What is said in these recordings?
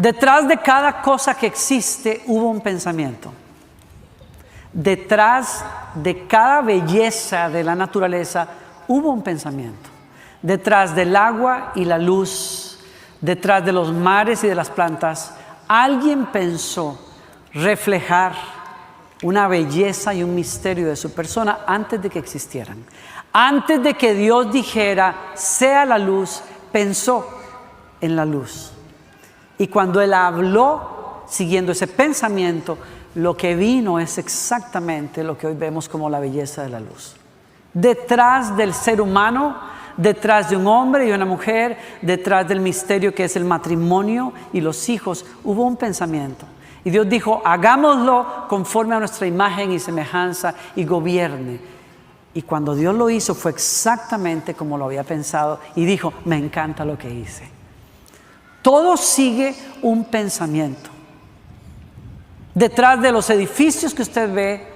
Detrás de cada cosa que existe hubo un pensamiento. Detrás de cada belleza de la naturaleza hubo un pensamiento. Detrás del agua y la luz, detrás de los mares y de las plantas, alguien pensó reflejar una belleza y un misterio de su persona antes de que existieran. Antes de que Dios dijera, sea la luz, pensó en la luz. Y cuando Él habló, siguiendo ese pensamiento, lo que vino es exactamente lo que hoy vemos como la belleza de la luz. Detrás del ser humano, detrás de un hombre y una mujer, detrás del misterio que es el matrimonio y los hijos, hubo un pensamiento. Y Dios dijo, hagámoslo conforme a nuestra imagen y semejanza y gobierne. Y cuando Dios lo hizo fue exactamente como lo había pensado y dijo, me encanta lo que hice. Todo sigue un pensamiento. Detrás de los edificios que usted ve,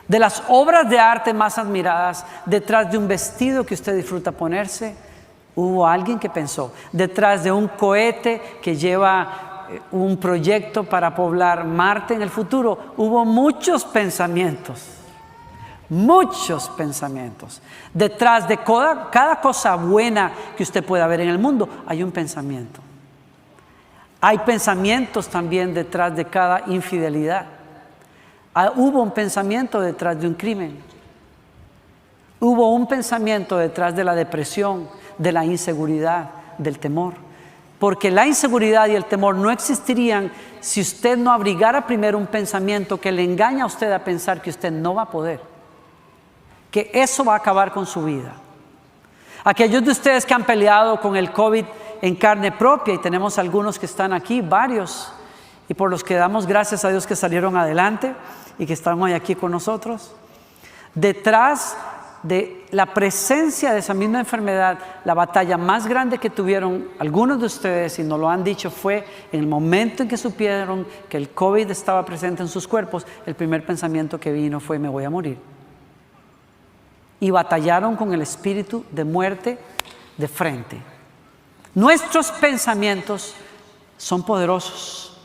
de las obras de arte más admiradas, detrás de un vestido que usted disfruta ponerse, hubo alguien que pensó. Detrás de un cohete que lleva un proyecto para poblar Marte en el futuro, hubo muchos pensamientos. Muchos pensamientos. Detrás de cada cosa buena que usted pueda ver en el mundo, hay un pensamiento. Hay pensamientos también detrás de cada infidelidad. Hubo un pensamiento detrás de un crimen. Hubo un pensamiento detrás de la depresión, de la inseguridad, del temor. Porque la inseguridad y el temor no existirían si usted no abrigara primero un pensamiento que le engaña a usted a pensar que usted no va a poder. Que eso va a acabar con su vida. Aquellos de ustedes que han peleado con el COVID en carne propia, y tenemos algunos que están aquí, varios, y por los que damos gracias a Dios que salieron adelante y que están hoy aquí con nosotros. Detrás de la presencia de esa misma enfermedad, la batalla más grande que tuvieron algunos de ustedes, y nos lo han dicho, fue en el momento en que supieron que el COVID estaba presente en sus cuerpos, el primer pensamiento que vino fue, me voy a morir. Y batallaron con el espíritu de muerte de frente. Nuestros pensamientos son poderosos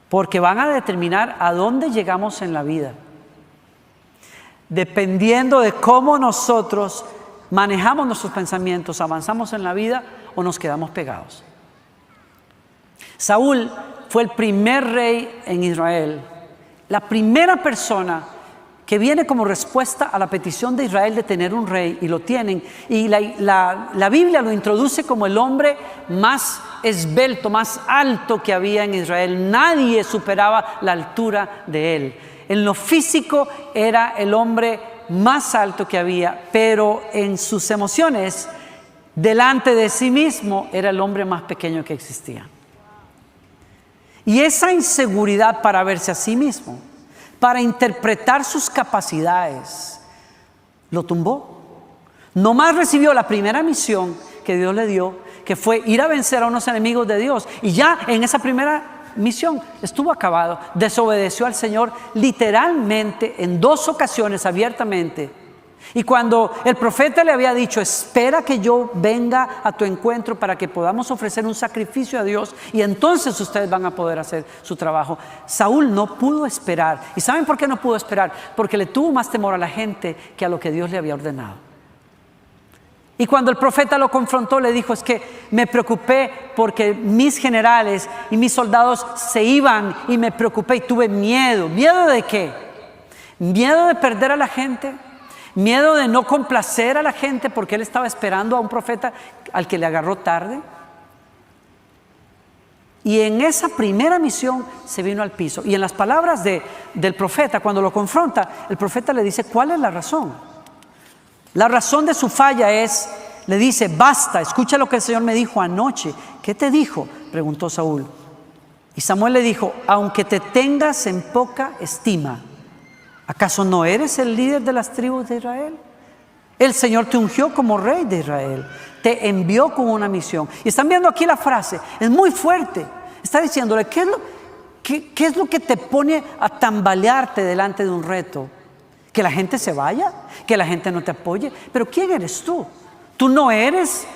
porque van a determinar a dónde llegamos en la vida. Dependiendo de cómo nosotros manejamos nuestros pensamientos, avanzamos en la vida o nos quedamos pegados. Saúl fue el primer rey en Israel, la primera persona que viene como respuesta a la petición de Israel de tener un rey, y lo tienen, y la Biblia lo introduce como el hombre más esbelto, más alto que había en Israel. Nadie superaba la altura de él. En lo físico era el hombre más alto que había, pero en sus emociones, delante de sí mismo, era el hombre más pequeño que existía. Y esa inseguridad para verse a sí mismo, para interpretar sus capacidades, lo tumbó. Nomás recibió la primera misión que Dios le dio, que fue ir a vencer a unos enemigos de Dios. Y ya en esa primera misión estuvo acabado. Desobedeció al Señor literalmente en 2 ocasiones abiertamente. Y cuando el profeta le había dicho, espera que yo venga a tu encuentro para que podamos ofrecer un sacrificio a Dios y entonces ustedes van a poder hacer su trabajo, Saúl no pudo esperar. ¿Y saben por qué no pudo esperar? Porque le tuvo más temor a la gente que a lo que Dios le había ordenado. Y cuando el profeta lo confrontó, le dijo, es que me preocupé porque mis generales y mis soldados se iban y me preocupé y tuve miedo. ¿Miedo de qué? ¿Miedo de perder a la gente? ¿Miedo de no complacer a la gente porque él estaba esperando a un profeta al que le agarró tarde? Y en esa primera misión se vino al piso. Y en las palabras del profeta, cuando lo confronta, el profeta le dice, ¿cuál es la razón? La razón de su falla es, le dice, basta, escucha lo que el Señor me dijo anoche. ¿Qué te dijo?, preguntó Saúl. Y Samuel le dijo, aunque te tengas en poca estima, ¿acaso no eres el líder de las tribus de Israel? El Señor te ungió como rey de Israel, te envió con una misión. Y están viendo aquí la frase, es muy fuerte. Está diciéndole, ¿qué es lo que te pone a tambalearte delante de un reto? ¿Que la gente se vaya? ¿Que la gente no te apoye? Pero ¿quién eres tú? Tú no eres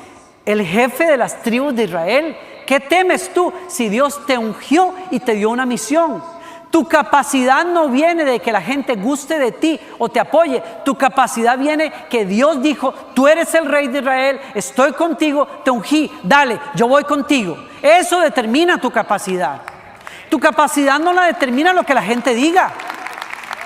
el jefe de las tribus de Israel, ¿Qué temes tú si Dios te ungió y te dio una misión? Tu capacidad no viene de que la gente guste de ti o te apoye. Tu capacidad viene que Dios dijo: tú eres el rey de Israel, estoy contigo, te ungí, dale, yo voy contigo. Eso determina tu capacidad. Tu capacidad no la determina lo que la gente diga.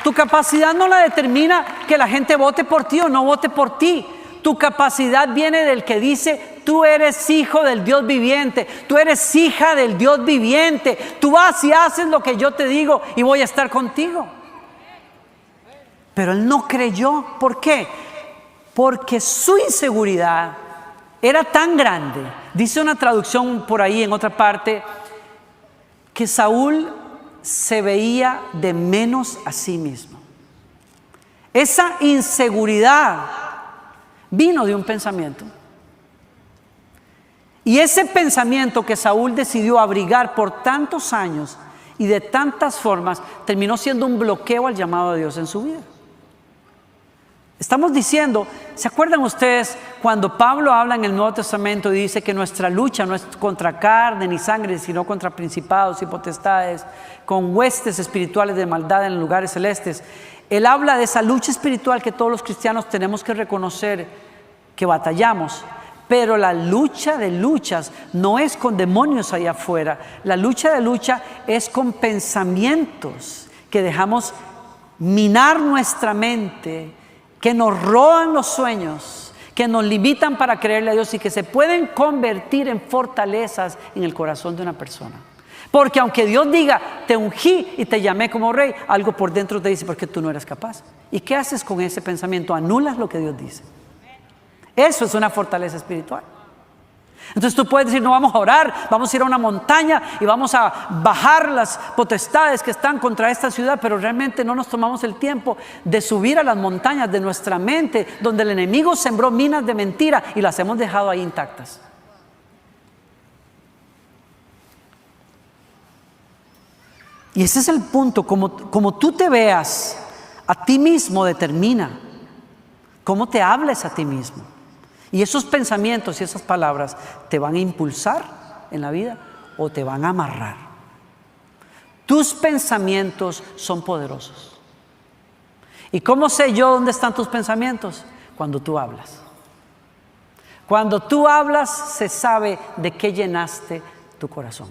Tu capacidad no la determina que la gente vote por ti o no vote por ti. Tu capacidad viene del que dice: tú eres hijo del Dios viviente, tú eres hija del Dios viviente, tú vas y haces lo que yo te digo y voy a estar contigo. Pero él no creyó. ¿Por qué? Porque su inseguridad era tan grande. Dice una traducción por ahí en otra parte que Saúl se veía de menos a sí mismo. Esa inseguridad vino de un pensamiento. Y ese pensamiento que Saúl decidió abrigar por tantos años y de tantas formas, terminó siendo un bloqueo al llamado de Dios en su vida. Estamos diciendo, ¿se acuerdan ustedes cuando Pablo habla en el Nuevo Testamento y dice que nuestra lucha no es contra carne ni sangre, sino contra principados y potestades, con huestes espirituales de maldad en lugares celestes? Él habla de esa lucha espiritual que todos los cristianos tenemos que reconocer que batallamos. Pero la lucha de luchas no es con demonios allá afuera. La lucha de lucha es con pensamientos que dejamos minar nuestra mente, que nos roban los sueños, que nos limitan para creerle a Dios y que se pueden convertir en fortalezas en el corazón de una persona. Porque aunque Dios diga: te ungí y te llamé como rey, algo por dentro te dice: porque tú no eres capaz. ¿Y qué haces con ese pensamiento? Anulas lo que Dios dice. Eso es una fortaleza espiritual. Entonces tú puedes decir: no, vamos a orar, vamos a ir a una montaña y vamos a bajar las potestades que están contra esta ciudad, pero realmente no nos tomamos el tiempo de subir a las montañas de nuestra mente, donde el enemigo sembró minas de mentira y las hemos dejado ahí intactas. Y ese es el punto. Como tú te veas a ti mismo determina cómo te hables a ti mismo. Y esos pensamientos y esas palabras te van a impulsar en la vida o te van a amarrar. Tus pensamientos son poderosos. ¿Y cómo sé yo dónde están tus pensamientos? Cuando tú hablas. Cuando tú hablas, se sabe de qué llenaste tu corazón.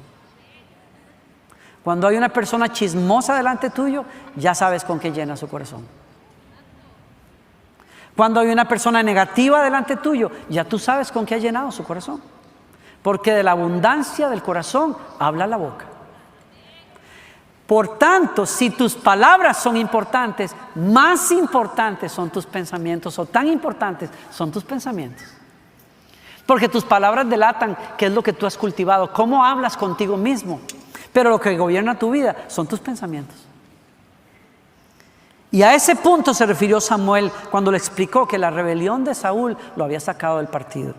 Cuando hay una persona chismosa delante tuyo, ya sabes con qué llena su corazón. Cuando hay una persona negativa delante tuyo, ya tú sabes con qué ha llenado su corazón. Porque de la abundancia del corazón habla la boca. Por tanto, si tus palabras son importantes, más importantes son tus pensamientos, o tan importantes son tus pensamientos. Porque tus palabras delatan qué es lo que tú has cultivado, cómo hablas contigo mismo. Pero lo que gobierna tu vida son tus pensamientos. Y a ese punto se refirió Samuel cuando le explicó que la rebelión de Saúl lo había sacado del partido.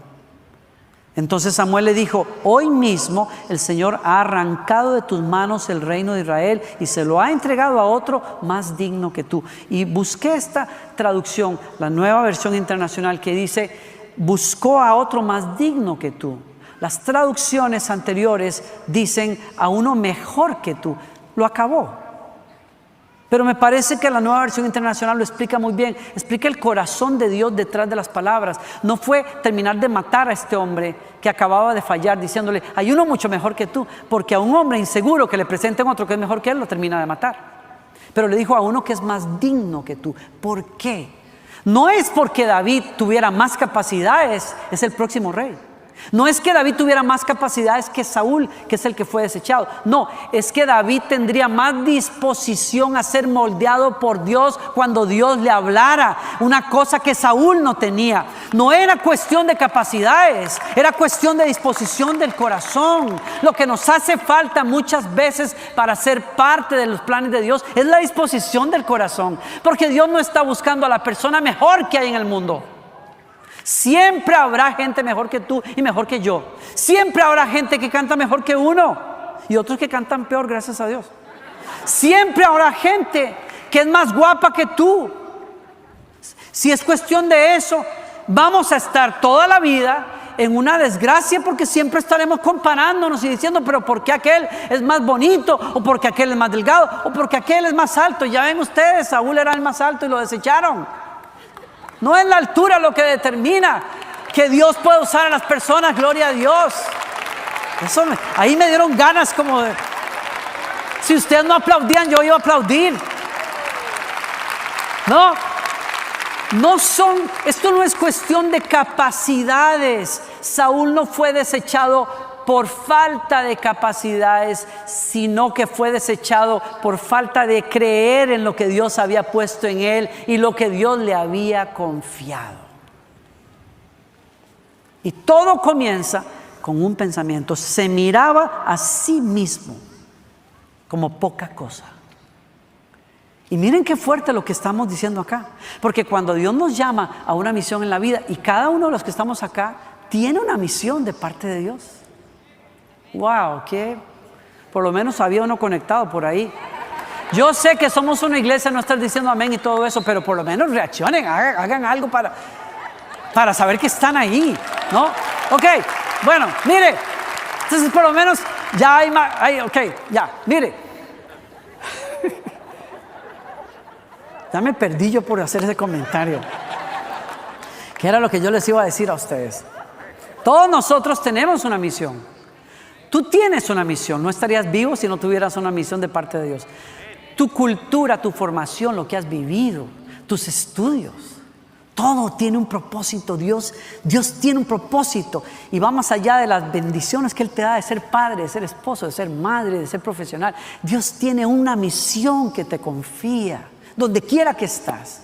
Entonces Samuel le dijo: hoy mismo el Señor ha arrancado de tus manos el reino de Israel y se lo ha entregado a otro más digno que tú. Y busqué esta traducción, la Nueva Versión Internacional, que dice: buscó a otro más digno que tú. Las traducciones anteriores dicen: a uno mejor que tú. Lo acabó. Pero me parece que la Nueva Versión Internacional lo explica muy bien. Explica el corazón de Dios detrás de las palabras. No fue terminar de matar a este hombre que acababa de fallar diciéndole: hay uno mucho mejor que tú. Porque a un hombre inseguro que le presenten otro que es mejor que él, lo termina de matar. Pero le dijo: a uno que es más digno que tú. ¿Por qué? No es porque David tuviera más capacidades, es el próximo rey. No es que David tuviera más capacidades que Saúl, que es el que fue desechado. No, es que David tendría más disposición a ser moldeado por Dios cuando Dios le hablara, una cosa que Saúl no tenía. No era cuestión de capacidades, era cuestión de disposición del corazón. Lo que nos hace falta muchas veces para ser parte de los planes de Dios es la disposición del corazón, porque Dios no está buscando a la persona mejor que hay en el mundo. Siempre habrá gente mejor que tú y mejor que yo. Siempre habrá gente que canta mejor que uno y otros que cantan peor, gracias a Dios. Siempre habrá gente que es más guapa que tú. Si es cuestión de eso, vamos a estar toda la vida en una desgracia porque siempre estaremos comparándonos y diciendo, pero ¿por qué aquel es más bonito? ¿O porque aquel es más delgado? ¿O porque aquel es más alto? Ya ven ustedes, Saúl era el más alto y lo desecharon. No es la altura lo que determina que Dios puede usar a las personas, gloria a Dios. Ahí me dieron ganas como de... Si ustedes no aplaudían, yo iba a aplaudir. Esto no es cuestión de capacidades. Saúl no fue desechado por falta de capacidades, sino que fue desechado por falta de creer en lo que Dios había puesto en él y lo que Dios le había confiado. Y todo comienza con un pensamiento. Se miraba a sí mismo como poca cosa. Y miren qué fuerte lo que estamos diciendo acá. Porque cuando Dios nos llama a una misión en la vida, y cada uno de los que estamos acá tiene una misión de parte de Dios. Wow, que por lo menos había uno conectado por ahí. Yo sé que somos una iglesia, no estar diciendo amén y todo eso, pero por lo menos reaccionen, hagan algo para saber que están ahí, ¿no? Ok, bueno, mire, entonces por lo menos ya mire. Ya me perdí yo por hacer ese comentario. ¿Qué era lo que yo les iba a decir a ustedes? Todos nosotros tenemos una misión. Tú tienes una misión. No estarías vivo si no tuvieras una misión de parte de Dios. Tu cultura, tu formación, lo que has vivido, tus estudios, todo tiene un propósito. Dios tiene un propósito y va más allá de las bendiciones que Él te da de ser padre, de ser esposo, de ser madre, de ser profesional. Dios tiene una misión que te confía, donde quiera que estás.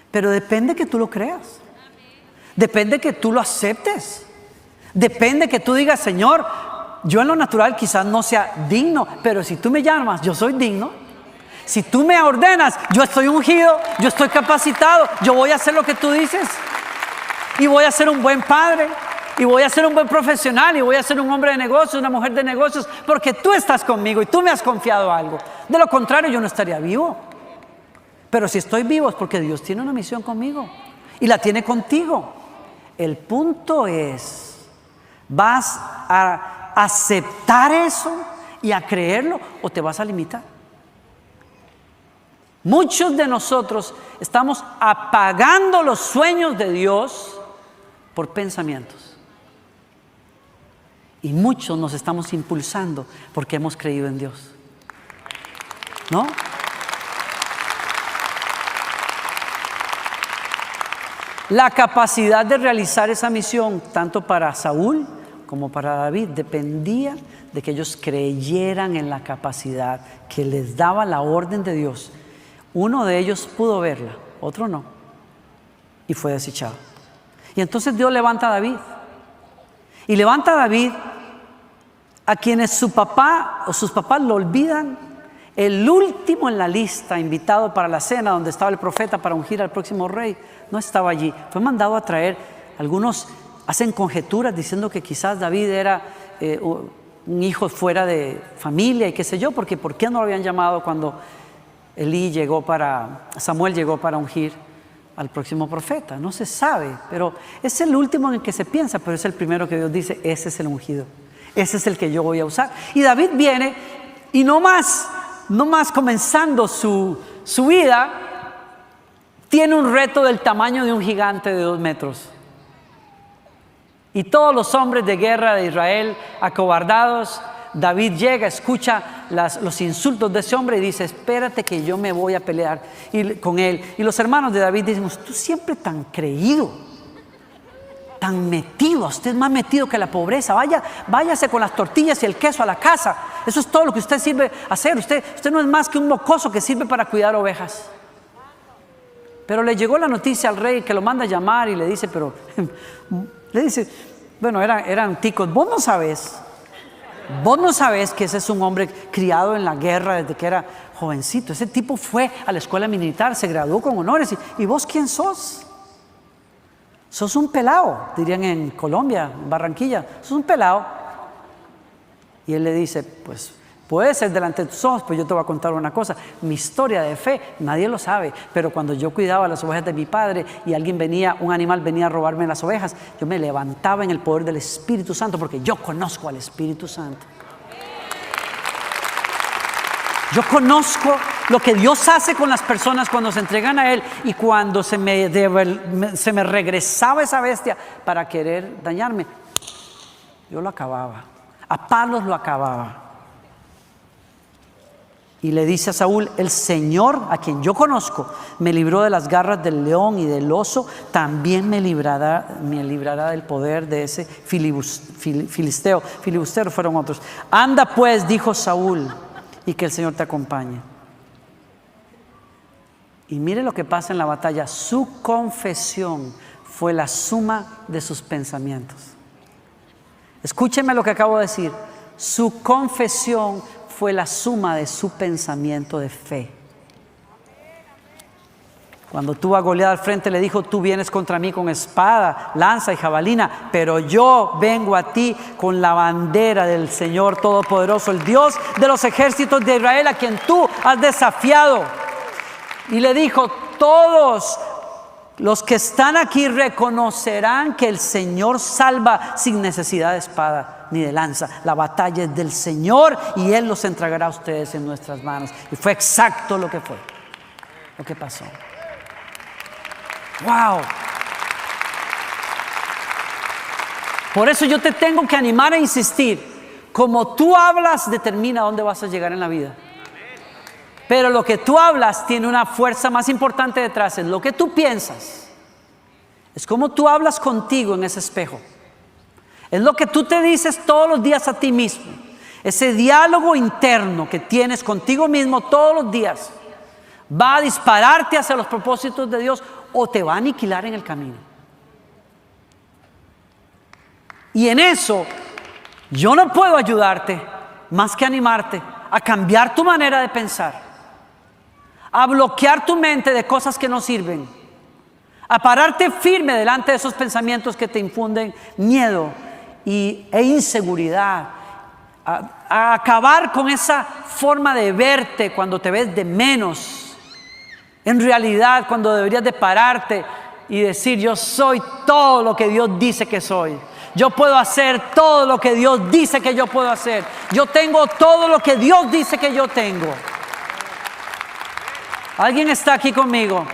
Pero depende que tú lo creas. Depende que tú lo aceptes. Depende que tú digas, Señor, yo en lo natural quizás no sea digno, pero si tú me llamas, yo soy digno. Si tú me ordenas, yo estoy ungido, yo estoy capacitado, yo voy a hacer lo que tú dices. Y voy a ser un buen padre, y voy a ser un buen profesional, y voy a ser un hombre de negocios, una mujer de negocios, porque tú estás conmigo y tú me has confiado algo. De lo contrario, yo no estaría vivo. Pero si estoy vivo es porque Dios tiene una misión conmigo y la tiene contigo. El punto es, ¿vas a aceptar eso y a creerlo o te vas a limitar? Muchos de nosotros estamos apagando los sueños de Dios por pensamientos. Y muchos nos estamos impulsando porque hemos creído en Dios. ¿No? La capacidad de realizar esa misión, tanto para Saúl como para David, dependía de que ellos creyeran en la capacidad que les daba la orden de Dios. Uno de ellos pudo verla, otro no, y fue desechado. Y entonces Dios levanta a David. Y levanta a David a quienes su papá o sus papás lo olvidan. El último en la lista, invitado para la cena donde estaba el profeta para ungir al próximo rey, no estaba allí. Fue mandado a traer. Algunos hacen conjeturas diciendo que quizás David era un hijo fuera de familia y qué sé yo, porque ¿por qué no lo habían llamado cuando Samuel llegó para ungir al próximo profeta? No se sabe, pero es el último en el que se piensa, pero es el primero que Dios dice, ese es el ungido, ese es el que yo voy a usar. Y David viene y no más comenzando su vida, tiene un reto del tamaño de un gigante de 2 metros. Y todos los hombres de guerra de Israel acobardados, David llega, escucha los insultos de ese hombre y dice, espérate que yo me voy a pelear con él. Y los hermanos de David dicen, tú siempre tan creído, tan metido, usted es más metido que la pobreza, váyase con las tortillas y el queso a la casa, eso es todo lo que usted sirve hacer, usted no es más que un mocoso que sirve para cuidar ovejas. Pero le llegó la noticia al rey que lo manda a llamar y le dice, bueno, eran ticos, vos no sabes que ese es un hombre criado en la guerra desde que era jovencito, ese tipo fue a la escuela militar, se graduó con honores, ¿y vos quién sos? Sos un pelao, dirían en Colombia, en Barranquilla, sos un pelao. Y él le dice, pues Puede ser delante de tus ojos, pues yo te voy a contar una cosa. Mi historia de fe, nadie lo sabe, pero cuando yo cuidaba las ovejas de mi padre y un animal venía a robarme las ovejas, yo me levantaba en el poder del Espíritu Santo, porque yo conozco al Espíritu Santo. Yo conozco lo que Dios hace con las personas cuando se entregan a Él, y cuando se me regresaba esa bestia para querer dañarme, yo lo acababa, a palos lo acababa. Y le dice a Saúl: el Señor, a quien yo conozco, me libró de las garras del león y del oso, también me librará del poder de ese filisteo. Filibusteros fueron otros. Anda pues, dijo Saúl, y que el Señor te acompañe. Y mire lo que pasa en la batalla. Su confesión fue la suma de sus pensamientos. Escúcheme lo que acabo de decir. Su confesión fue la suma de su pensamiento de fe. Cuando tuvo a Goliat al frente, le dijo: tú vienes contra mí con espada, lanza y jabalina, pero yo vengo a ti con la bandera del Señor Todopoderoso, el Dios de los ejércitos de Israel, a quien tú has desafiado. Y le dijo: todos los que están aquí reconocerán que el Señor salva sin necesidad de espada ni de lanza. La batalla es del Señor y Él los entregará a ustedes en nuestras manos. Y fue exacto lo que pasó. ¡Wow! Por eso yo te tengo que animar a insistir. Como tú hablas, determina dónde vas a llegar en la vida. Pero lo que tú hablas tiene una fuerza más importante detrás. Es lo que tú piensas. Es como tú hablas contigo en ese espejo. Es lo que tú te dices todos los días a ti mismo. Ese diálogo interno que tienes contigo mismo todos los días va a dispararte hacia los propósitos de Dios o te va a aniquilar en el camino. Y en eso yo no puedo ayudarte más que animarte a cambiar tu manera de pensar, a bloquear tu mente de cosas que no sirven, a pararte firme delante de esos pensamientos que te infunden miedo e inseguridad, a acabar con esa forma de verte cuando te ves de menos. En realidad, cuando deberías de pararte y decir: yo soy todo lo que Dios dice que soy. Yo puedo hacer todo lo que Dios dice que yo puedo hacer. Yo tengo todo lo que Dios dice que yo tengo. ¿Alguien está aquí conmigo?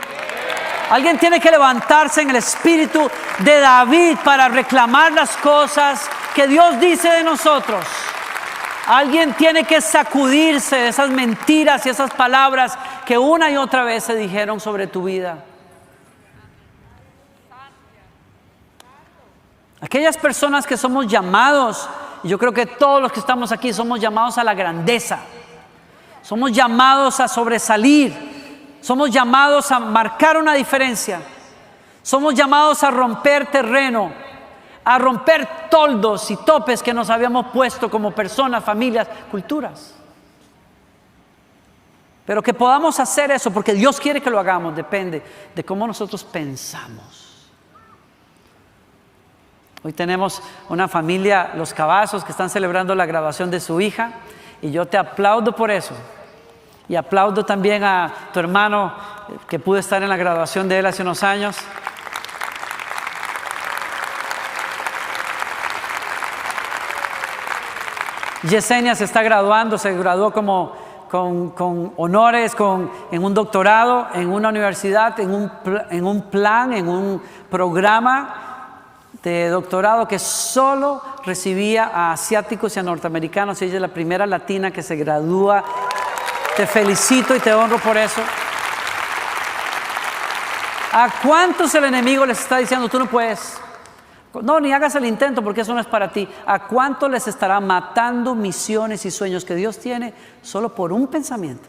Alguien tiene que levantarse en el espíritu de David para reclamar las cosas que Dios dice de nosotros. Alguien tiene que sacudirse de esas mentiras y esas palabras que una y otra vez se dijeron sobre tu vida. Aquellas personas que somos llamados, y yo creo que todos los que estamos aquí somos llamados a la grandeza, somos llamados a sobresalir, somos llamados a marcar una diferencia, somos llamados a romper terreno, a romper toldos y topes que nos habíamos puesto como personas, familias, culturas. Pero que podamos hacer eso, porque Dios quiere que lo hagamos, depende de cómo nosotros pensamos. Hoy tenemos una familia, los Cavazos, que están celebrando la graduación de su hija, y yo te aplaudo por eso. Y aplaudo también a tu hermano, que pude estar en la graduación de él hace unos años. Yesenia se está graduando, se graduó con honores, en un doctorado, en una universidad, en un programa de doctorado que solo recibía a asiáticos y a norteamericanos. Ella es la primera latina que se gradúa. Te felicito y te honro por eso. ¿A cuántos el enemigo les está diciendo: tú no puedes? No, ni hagas el intento porque eso no es para ti. ¿A cuánto les estará matando misiones y sueños que Dios tiene solo por un pensamiento?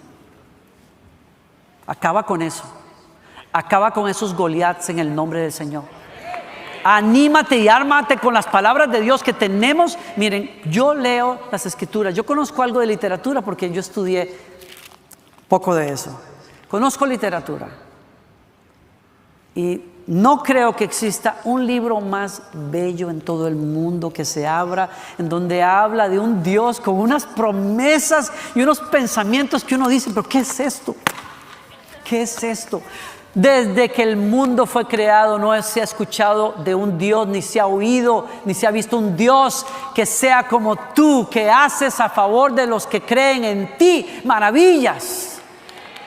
Acaba con eso. Acaba con esos Goliaths en el nombre del Señor. Anímate y ármate con las palabras de Dios que tenemos. Miren, yo leo las escrituras. Yo conozco algo de literatura porque yo estudié poco de eso. Conozco literatura. Y no creo que exista un libro más bello en todo el mundo que se abra, en donde habla de un Dios con unas promesas y unos pensamientos que uno dice, pero ¿qué es esto? ¿Qué es esto? Desde que el mundo fue creado no se ha escuchado de un Dios, ni se ha oído, ni se ha visto un Dios que sea como tú, que haces a favor de los que creen en ti maravillas.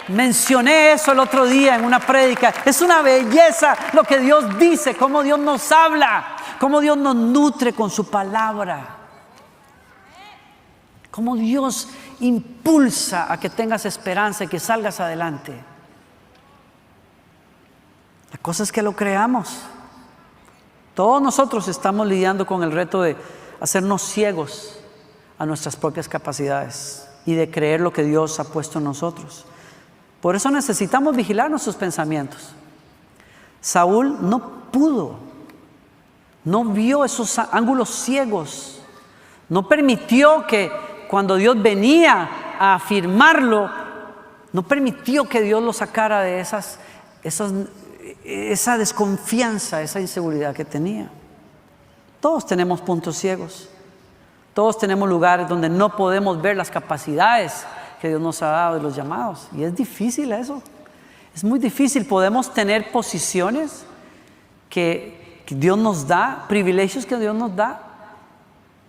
Mencioné eso el otro día en una prédica. Es una belleza lo que Dios dice, cómo Dios nos habla, cómo Dios nos nutre con su palabra, cómo Dios impulsa a que tengas esperanza y que salgas adelante. La cosa es que lo creamos. Todos nosotros estamos lidiando con el reto de hacernos ciegos a nuestras propias capacidades y de creer lo que Dios ha puesto en nosotros. Por eso necesitamos vigilar nuestros pensamientos. Saúl no pudo, no vio esos ángulos ciegos, no permitió que cuando Dios venía a afirmarlo, no permitió que Dios lo sacara de esa desconfianza, esa inseguridad que tenía. Todos tenemos puntos ciegos, todos tenemos lugares donde no podemos ver las capacidades que Dios nos ha dado y los llamados, y es difícil eso, es muy difícil. Podemos tener posiciones que Dios nos da, privilegios que Dios nos da,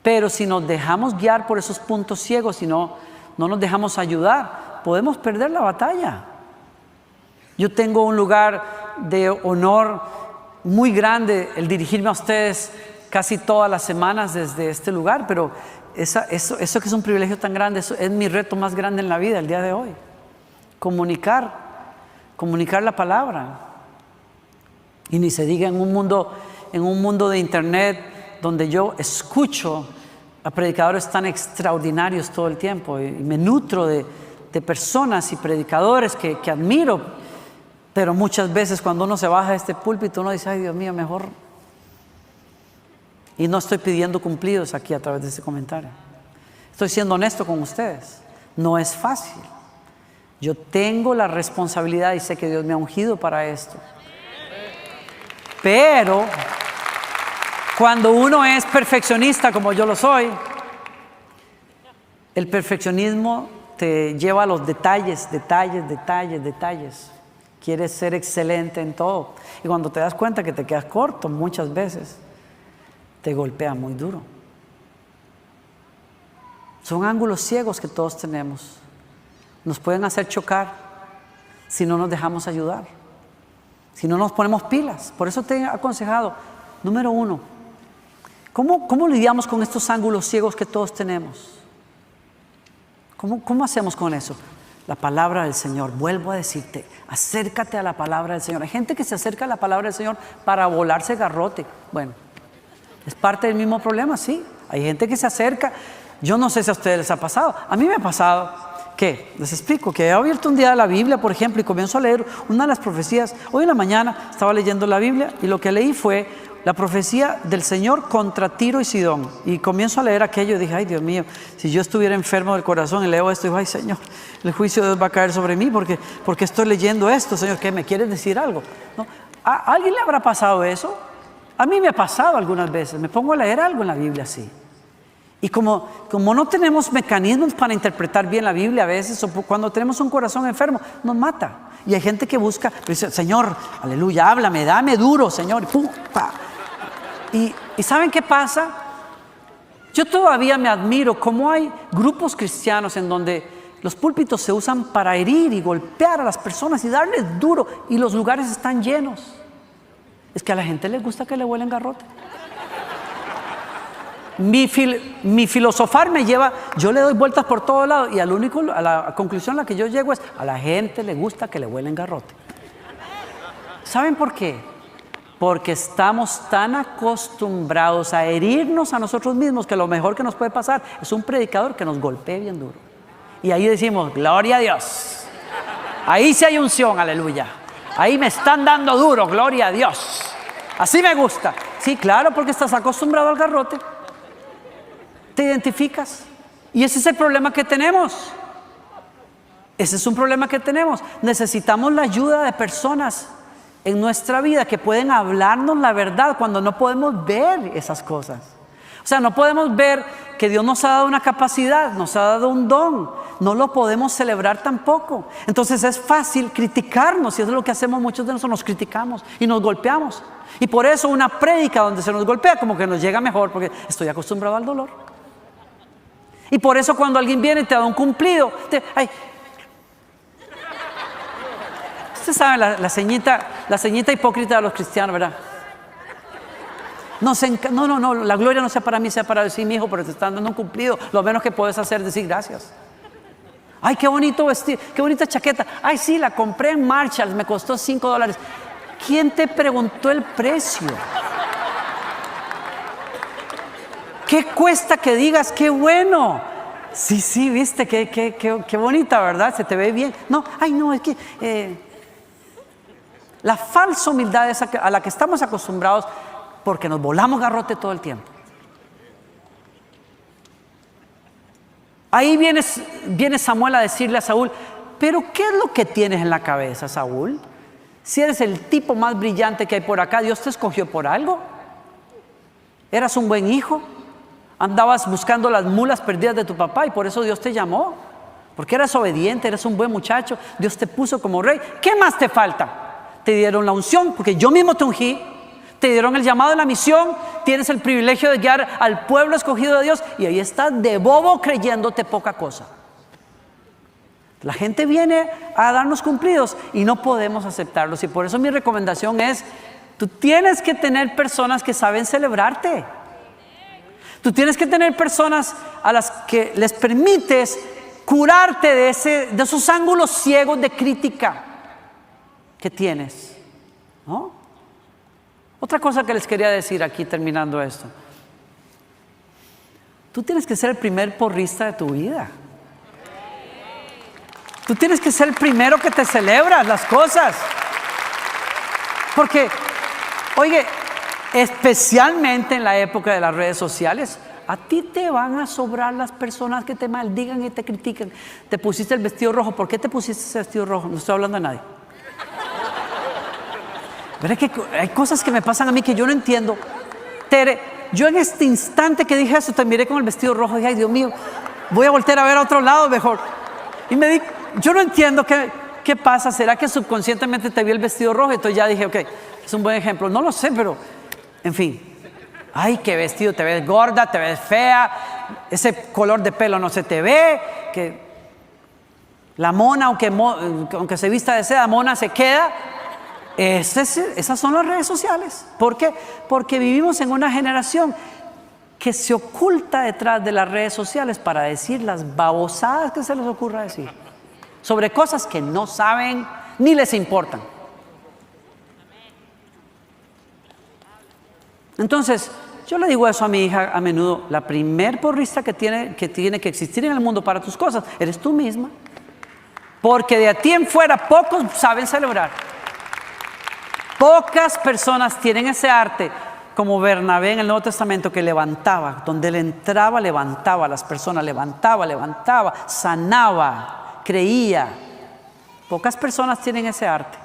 pero si nos dejamos guiar por esos puntos ciegos y no nos dejamos ayudar, podemos perder la batalla. Yo tengo un lugar de honor muy grande el dirigirme a ustedes casi todas las semanas desde este lugar, pero eso que es un privilegio tan grande, eso es mi reto más grande en la vida el día de hoy. Comunicar la palabra. Y ni se diga en un mundo de internet donde yo escucho a predicadores tan extraordinarios todo el tiempo y me nutro de personas y predicadores que admiro, pero muchas veces cuando uno se baja de este púlpito uno dice, ay Dios mío, mejor. Y no estoy pidiendo cumplidos aquí a través de este comentario. Estoy siendo honesto con ustedes. No es fácil. Yo tengo la responsabilidad y sé que Dios me ha ungido para esto. Pero cuando uno es perfeccionista como yo lo soy, el perfeccionismo te lleva a los detalles. Quieres ser excelente en todo. Y cuando te das cuenta que te quedas corto muchas veces, te golpea muy duro. Son ángulos ciegos que todos tenemos. Nos pueden hacer chocar si no nos dejamos ayudar, si no nos ponemos pilas. Por eso te he aconsejado, número 1, ¿cómo lidiamos con estos ángulos ciegos que todos tenemos? ¿Cómo hacemos con eso? La palabra del Señor. Vuelvo a decirte, acércate a la palabra del Señor. Hay gente que se acerca a la palabra del Señor para volarse garrote. Bueno, es parte del mismo problema, sí. Hay gente que se acerca. Yo no sé si a ustedes les ha pasado. A mí me ha pasado que, les explico, que he abierto un día la Biblia, por ejemplo, y comienzo a leer una de las profecías. Hoy en la mañana estaba leyendo la Biblia y lo que leí fue la profecía del Señor contra Tiro y Sidón. Y comienzo a leer aquello y dije, ay Dios mío, si yo estuviera enfermo del corazón y leo esto, digo, ay Señor, el juicio de Dios va a caer sobre mí porque estoy leyendo esto, Señor, ¿qué me quieres decir algo? ¿No? ¿A alguien le habrá pasado eso? A mí me ha pasado algunas veces, me pongo a leer algo en la Biblia así. Y como no tenemos mecanismos para interpretar bien la Biblia a veces, o cuando tenemos un corazón enfermo, nos mata. Y hay gente que busca, dice, Señor, aleluya, háblame, dame duro, Señor. ¡Pum! ¡Pa! ¿Y saben qué pasa? Yo todavía me admiro cómo hay grupos cristianos en donde los púlpitos se usan para herir y golpear a las personas y darles duro, y los lugares están llenos. Es que a la gente le gusta que le huelen garrote. Mi filosofar me lleva, yo le doy vueltas por todos lados y a la conclusión a la que yo llego es, a la gente le gusta que le huelen garrote. ¿Saben por qué? Porque estamos tan acostumbrados a herirnos a nosotros mismos que lo mejor que nos puede pasar es un predicador que nos golpee bien duro. Y ahí decimos, gloria a Dios. Ahí sí hay unción, aleluya. Ahí me están dando duro, gloria a Dios. Así me gusta. Sí, claro, porque estás acostumbrado al garrote. Te identificas. Y ese es el problema que tenemos. Ese es un problema que tenemos. Necesitamos la ayuda de personas en nuestra vida que pueden hablarnos la verdad cuando no podemos ver esas cosas. O sea, no podemos ver que Dios nos ha dado una capacidad, nos ha dado un don. No lo podemos celebrar tampoco. Entonces es fácil criticarnos, y eso es lo que hacemos muchos de nosotros, nos criticamos y nos golpeamos. Y por eso una prédica donde se nos golpea como que nos llega mejor, porque estoy acostumbrado al dolor. Y por eso cuando alguien viene y te da un cumplido, usted sabe la ceñita hipócrita de los cristianos, ¿verdad? No, la gloria no sea para mí, sea para decir, mi hijo, pero te están dando un cumplido. Lo menos que puedes hacer es decir gracias. Ay, qué bonito vestido, qué bonita chaqueta. Ay, sí, la compré en Marshalls, me costó $5. ¿Quién te preguntó el precio? ¿Qué cuesta que digas qué bueno? Sí, viste, qué bonita, ¿verdad? Se te ve bien. No, es que la falsa humildad es a la que estamos acostumbrados porque nos volamos garrote todo el tiempo. Ahí viene Samuel a decirle a Saúl, pero ¿qué es lo que tienes en la cabeza, Saúl? Si eres el tipo más brillante que hay por acá, Dios te escogió por algo. Eras un buen hijo, andabas buscando las mulas perdidas de tu papá y por eso Dios te llamó, porque eras obediente, eres un buen muchacho, Dios te puso como rey. ¿Qué más te falta? Te dieron la unción, porque yo mismo te ungí. Te dieron el llamado de la misión, tienes el privilegio de guiar al pueblo escogido de Dios y ahí estás de bobo creyéndote poca cosa. La gente viene a darnos cumplidos y no podemos aceptarlos, y por eso mi recomendación es, tú tienes que tener personas que saben celebrarte. Tú tienes que tener personas a las que les permites curarte de esos ángulos ciegos de crítica que tienes, ¿no? Otra cosa que les quería decir aquí terminando esto. Tú tienes que ser el primer porrista de tu vida. Tú tienes que ser el primero que te celebras las cosas. Porque, oye, especialmente en la época de las redes sociales, a ti te van a sobrar las personas que te maldigan y te critican. Te pusiste el vestido rojo. ¿Por qué te pusiste ese vestido rojo? No estoy hablando a nadie. Pero es que hay cosas que me pasan a mí que yo no entiendo. Tere, yo en este instante que dije eso, te miré con el vestido rojo y dije, ay Dios mío, voy a voltear a ver a otro lado mejor. Y yo no entiendo qué pasa. ¿Será que subconscientemente te vi el vestido rojo? Entonces ya dije, ok, es un buen ejemplo. No lo sé, pero en fin. Ay, qué vestido, te ves gorda, te ves fea, ese color de pelo no se te ve, que la mona, aunque se vista de seda, mona se queda. Esas son las redes sociales. ¿Por qué? Porque vivimos en una generación que se oculta detrás de las redes sociales para decir las babosadas que se les ocurra decir sobre cosas que no saben ni les importan. Entonces, yo le digo eso a mi hija a menudo: la primer porrista que tiene que existir en el mundo para tus cosas eres tú misma, porque de ti en fuera pocos saben celebrar. Pocas personas tienen ese arte, como Bernabé en el Nuevo Testamento, que levantaba, donde él entraba, levantaba a las personas, levantaba, sanaba, creía. Pocas personas tienen ese arte,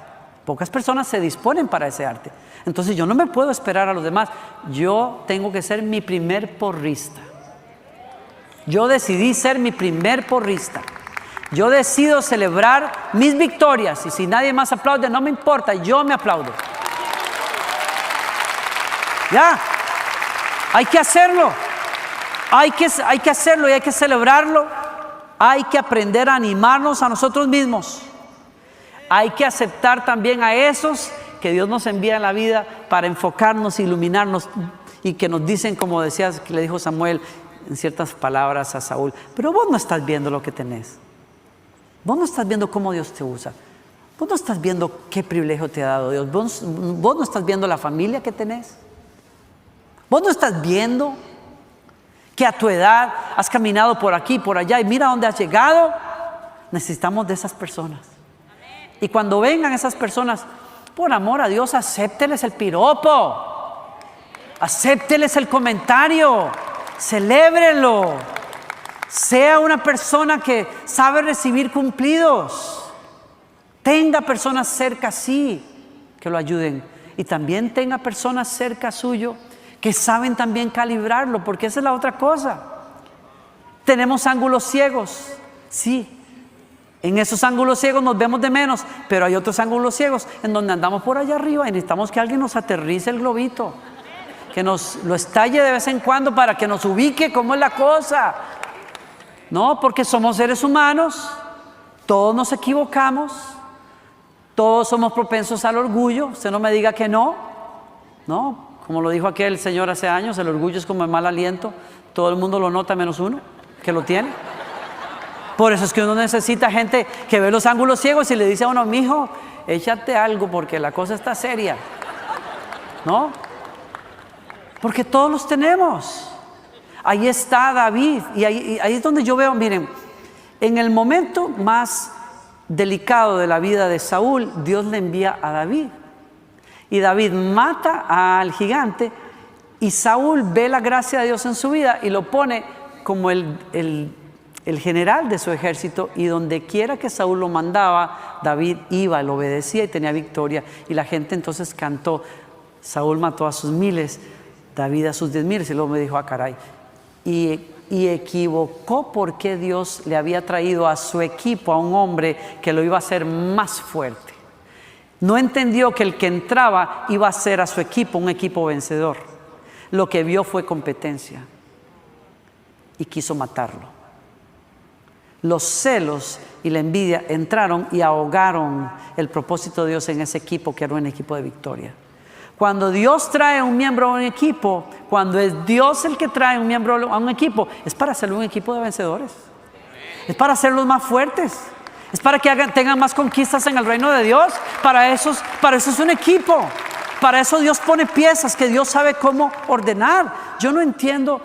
pocas personas se disponen para ese arte. Entonces yo no me puedo esperar a los demás, yo tengo que ser mi primer porrista. Yo decidí ser mi primer porrista. Yo decido celebrar mis victorias, y si nadie más aplaude, no me importa, yo me aplaudo. Ya, hay que hacerlo. Hay que hacerlo y hay que celebrarlo. Hay que aprender a animarnos a nosotros mismos. Hay que aceptar también a esos que Dios nos envía en la vida para enfocarnos, iluminarnos, y que nos dicen, como decías, que le dijo Samuel en ciertas palabras a Saúl, pero vos no estás viendo lo que tenés. Vos no estás viendo cómo Dios te usa. Vos no estás viendo qué privilegio te ha dado Dios. Vos no estás viendo la familia que tenés. Vos no estás viendo que a tu edad has caminado por aquí, por allá, y mira dónde has llegado. Necesitamos de esas personas. Y cuando vengan esas personas, por amor a Dios, acépteles el piropo. Acépteles el comentario. Celébrelo. Sea una persona que sabe recibir cumplidos. Tenga personas cerca así, que lo ayuden. Y también tenga personas cerca suyo que saben también calibrarlo, porque esa es la otra cosa. Tenemos ángulos ciegos, sí. En esos ángulos ciegos nos vemos de menos, pero hay otros ángulos ciegos en donde andamos por allá arriba y necesitamos que alguien nos aterrice el globito, que nos lo estalle de vez en cuando para que nos ubique cómo es la cosa. No, porque somos seres humanos, todos nos equivocamos, todos somos propensos al orgullo. Usted no me diga que no, no, como lo dijo aquel señor hace años, el orgullo es como el mal aliento, todo el mundo lo nota menos uno que lo tiene. Por eso es que uno necesita gente que ve los ángulos ciegos y le dice a uno, mijo, échate algo porque la cosa está seria, ¿no? Porque todos los tenemos. Ahí está David, y ahí es donde yo veo, miren, en el momento más delicado de la vida de Saúl, Dios le envía a David. Y David mata al gigante y Saúl ve la gracia de Dios en su vida y lo pone como el general de su ejército, y donde quiera que Saúl lo mandaba, David iba, lo obedecía y tenía victoria. Y la gente entonces cantó, Saúl mató a sus miles, David a sus 10,000, y luego me dijo, caray, y equivocó porque Dios le había traído a su equipo a un hombre que lo iba a hacer más fuerte. No entendió que el que entraba iba a ser a su equipo un equipo vencedor. Lo que vio fue competencia y quiso matarlo. Los celos y la envidia entraron y ahogaron el propósito de Dios en ese equipo, que era un equipo de victoria. Cuando Dios trae un miembro a un equipo, cuando es Dios el que trae un miembro a un equipo, es para hacerlo un equipo de vencedores. Es para hacerlos más fuertes. Es para que tengan más conquistas en el reino de Dios. Para eso es un equipo. Para eso Dios pone piezas que Dios sabe cómo ordenar. Yo no entiendo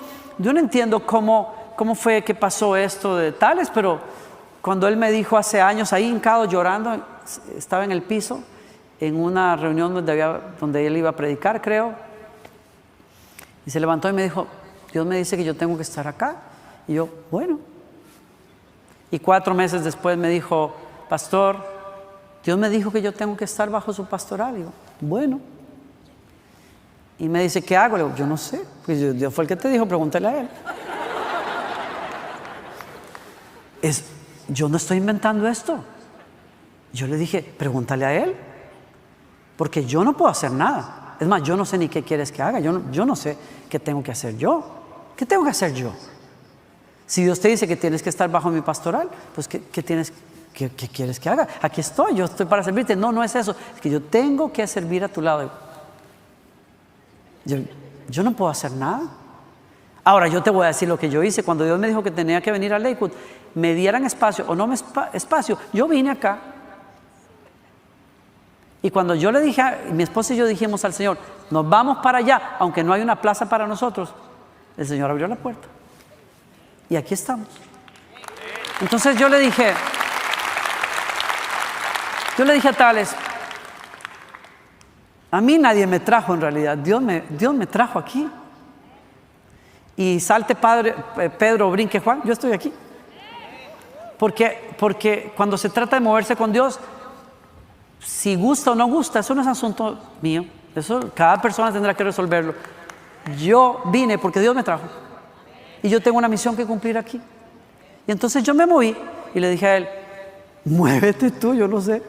cómo fue que pasó esto de Tales, pero cuando él me dijo hace años, ahí hincado llorando, estaba en el piso, en una reunión donde él iba a predicar, creo, y se levantó y me dijo, Dios me dice que yo tengo que estar acá. Y yo, bueno. Y 4 meses después me dijo, pastor, Dios me dijo que yo tengo que estar bajo su pastoral. Y yo, bueno. Y me dice, ¿qué hago? Le digo, yo no sé, pues Dios fue el que te dijo, pregúntale a él. Yo no estoy inventando esto. Yo le dije, pregúntale a él, porque yo no puedo hacer nada. Es más, yo no sé ni qué quieres que haga. Yo no sé qué tengo que hacer yo. ¿Qué tengo que hacer yo? Si Dios te dice que tienes que estar bajo mi pastoral, pues ¿qué quieres que haga? Aquí estoy, yo estoy para servirte. No es eso. Es que yo tengo que servir a tu lado. Yo no puedo hacer nada. Ahora yo te voy a decir lo que yo hice. Cuando Dios me dijo que tenía que venir a Lakewood, me dieran espacio o no me espacio, yo vine acá. Y cuando yo le dije, mi esposa y yo dijimos al Señor, nos vamos para allá, aunque no hay una plaza para nosotros, el Señor abrió la puerta. Y aquí estamos. Entonces yo le dije a Tales, a mí nadie me trajo en realidad, Dios me trajo aquí. Y salte Pedro, brinque Juan, yo estoy aquí. Porque cuando se trata de moverse con Dios, si gusta o no gusta, eso no es asunto mío. Eso cada persona tendrá que resolverlo. Yo vine porque Dios me trajo. Y yo tengo una misión que cumplir aquí. Y entonces yo me moví y le dije a él, muévete tú, yo no sé.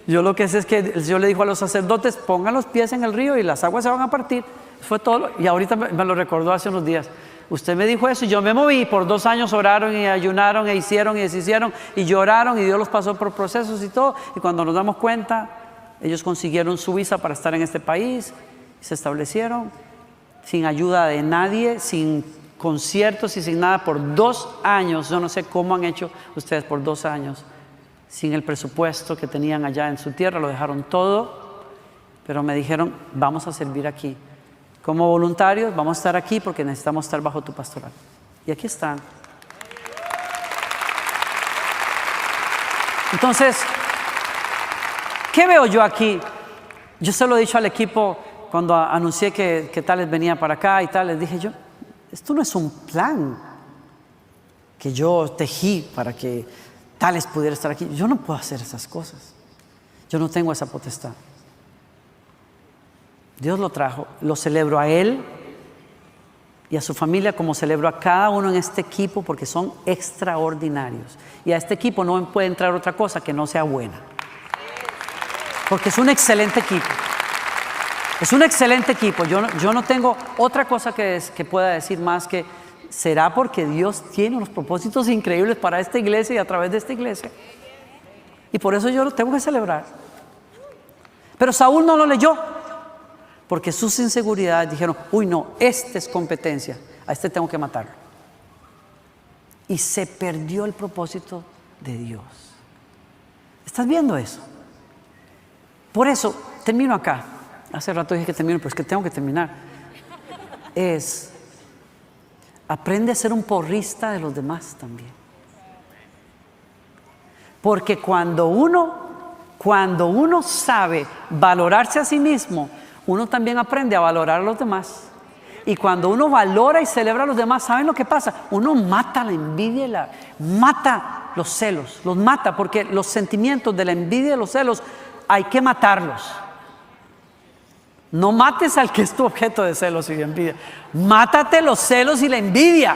Yo lo que sé es que el Señor le dijo a los sacerdotes, pongan los pies en el río y las aguas se van a partir. Fue todo. Y ahorita me lo recordó hace unos días. Usted me dijo eso y yo me moví. Por 2 años oraron y ayunaron e hicieron y deshicieron y lloraron y Dios los pasó por procesos y todo. Y cuando nos damos cuenta, ellos consiguieron su visa para estar en este país y se establecieron sin ayuda de nadie, sin conciertos y sin nada por 2 años. Yo no sé cómo han hecho ustedes por 2 años sin el presupuesto que tenían allá en su tierra. Lo dejaron todo, pero me dijeron, vamos a servir aquí. Como voluntarios vamos a estar aquí porque necesitamos estar bajo tu pastoral. Y aquí están. Entonces, ¿qué veo yo aquí? Yo se lo he dicho al equipo cuando anuncié que Tales venía para acá y tal. Les dije yo, esto no es un plan que yo tejí para que Tales pudiera estar aquí. Yo no puedo hacer esas cosas. Yo no tengo esa potestad. Dios lo trajo. Lo celebro a Él y a su familia, como celebro a cada uno en este equipo, porque son extraordinarios. Y a este equipo no puede entrar otra cosa que no sea buena, porque es un excelente equipo. Es un excelente equipo. Yo no tengo otra cosa que pueda decir más que será porque Dios tiene unos propósitos increíbles para esta iglesia y a través de esta iglesia. Y por eso yo lo tengo que celebrar. Pero Saúl no lo leyó, porque sus inseguridades dijeron: uy, no, este es competencia, a este tengo que matarlo. Y se perdió el propósito de Dios. ¿Estás viendo eso? Por eso, termino acá. Hace rato dije que termino, pero es que tengo que terminar. Aprende a ser un porrista de los demás también. Porque cuando uno sabe valorarse a sí mismo, uno también aprende a valorar a los demás. Y cuando uno valora y celebra a los demás, ¿saben lo que pasa? Uno mata la envidia, mata los celos, los mata, porque los sentimientos de la envidia y los celos hay que matarlos. No mates al que es tu objeto de celos y de envidia. Mátate los celos y la envidia.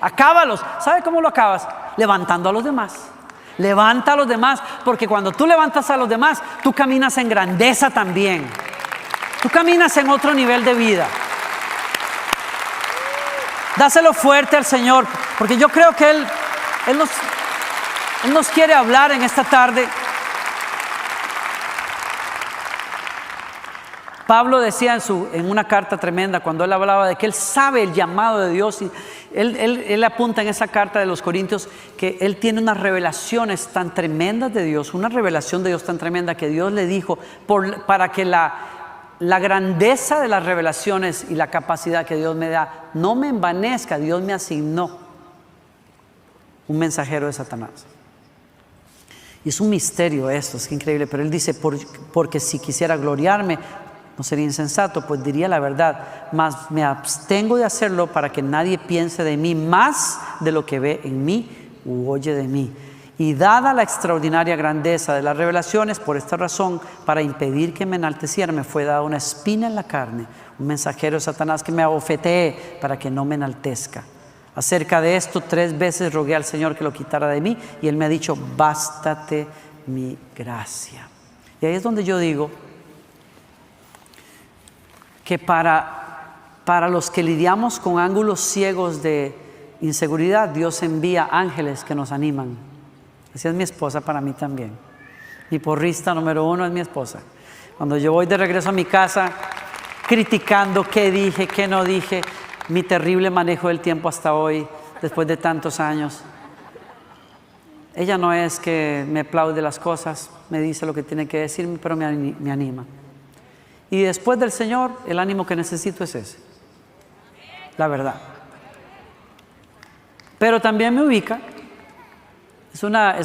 Acábalos. ¿Sabe cómo lo acabas? Levantando a los demás. Levanta a los demás, porque cuando tú levantas a los demás, tú caminas en grandeza también. Tú caminas en otro nivel de vida. Dáselo fuerte al Señor, porque yo creo que Él nos quiere hablar en esta tarde. Pablo decía en una carta tremenda, cuando él hablaba de que él sabe el llamado de Dios, y él apunta en esa carta de los Corintios que él tiene unas revelaciones tan tremendas de Dios, una revelación de Dios tan tremenda que Dios le dijo para que la grandeza de las revelaciones y la capacidad que Dios me da no me envanezca. Dios me asignó un mensajero de Satanás. Y es un misterio esto, es increíble, pero él dice: porque si quisiera gloriarme, no sería insensato, pues diría la verdad, mas me abstengo de hacerlo para que nadie piense de mí más de lo que ve en mí u oye de mí. Y dada la extraordinaria grandeza de las revelaciones, por esta razón, para impedir que me enalteciera, me fue dada una espina en la carne, un mensajero de Satanás que me abofetee para que no me enaltezca. Acerca de esto 3 veces rogué al Señor que lo quitara de mí, y Él me ha dicho: bástate mi gracia. Y ahí es donde yo digo que para los que lidiamos con ángulos ciegos de inseguridad, Dios envía ángeles que nos animan. Así es mi esposa para mí también. Mi porrista número 1 es mi esposa. Cuando yo voy de regreso a mi casa criticando qué dije, qué no dije, mi terrible manejo del tiempo hasta hoy, después de tantos años, ella no es que me aplaude las cosas, me dice lo que tiene que decirme, pero me anima. Y después del Señor, el ánimo que necesito es ese, la verdad. Pero también me ubica. Es una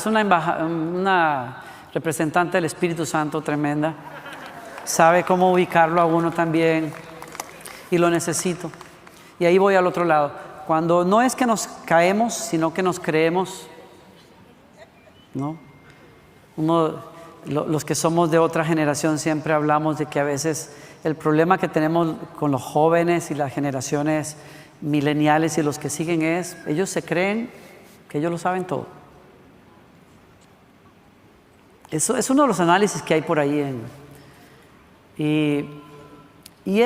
representante del Espíritu Santo tremenda. Sabe cómo ubicarlo a uno también, y lo necesito. Y ahí voy al otro lado. Cuando no es que nos caemos, sino que nos creemos, ¿no? Los que somos de otra generación siempre hablamos de que a veces el problema que tenemos con los jóvenes y las generaciones mileniales y los que siguen es: ellos se creen que ellos lo saben todo. Eso es uno de los análisis que hay por ahí. Y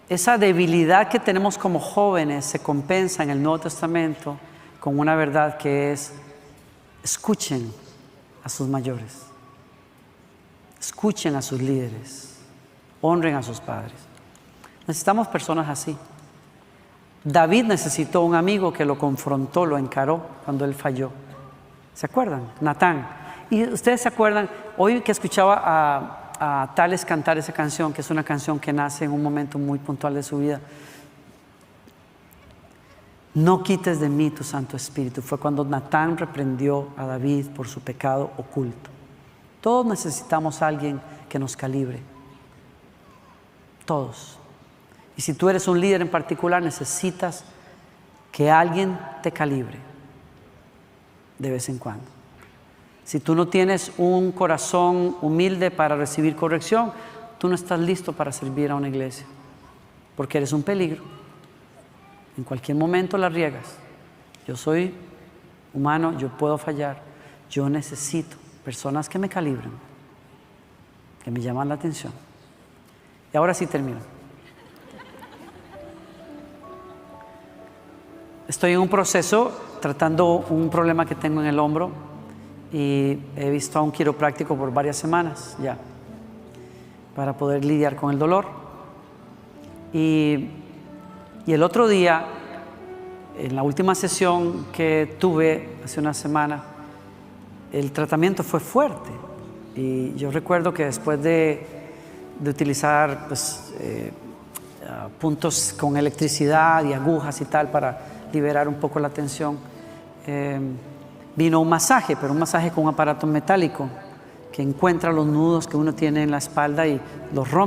esa debilidad que tenemos como jóvenes se compensa en el Nuevo Testamento con una verdad que es: escuchen a sus mayores, escuchen a sus líderes, honren a sus padres. Necesitamos personas así. David necesitó un amigo que lo confrontó, lo encaró cuando él falló. ¿Se acuerdan? Natán. Y ustedes se acuerdan, hoy que escuchaba a Tales cantar esa canción, que es una canción que nace en un momento muy puntual de su vida. No quites de mí tu Santo Espíritu. Fue cuando Natán reprendió a David por su pecado oculto. Todos necesitamos a alguien que nos calibre. Todos. Y si tú eres un líder en particular, necesitas que alguien te calibre de vez en cuando. Si tú no tienes un corazón humilde para recibir corrección, tú no estás listo para servir a una iglesia, porque eres un peligro. En cualquier momento la riegas. Yo soy humano, yo puedo fallar. Yo necesito personas que me calibren, que me llaman la atención. Y ahora sí termino. Estoy en un proceso tratando un problema que tengo en el hombro y he visto a un quiropráctico por varias semanas ya para poder lidiar con el dolor. Y el otro día, en la última sesión que tuve hace una semana, el tratamiento fue fuerte. Y yo recuerdo que después de utilizar puntos con electricidad y agujas y tal para liberar un poco la tensión, vino un masaje, pero un masaje con un aparato metálico que encuentra los nudos que uno tiene en la espalda y los rompe.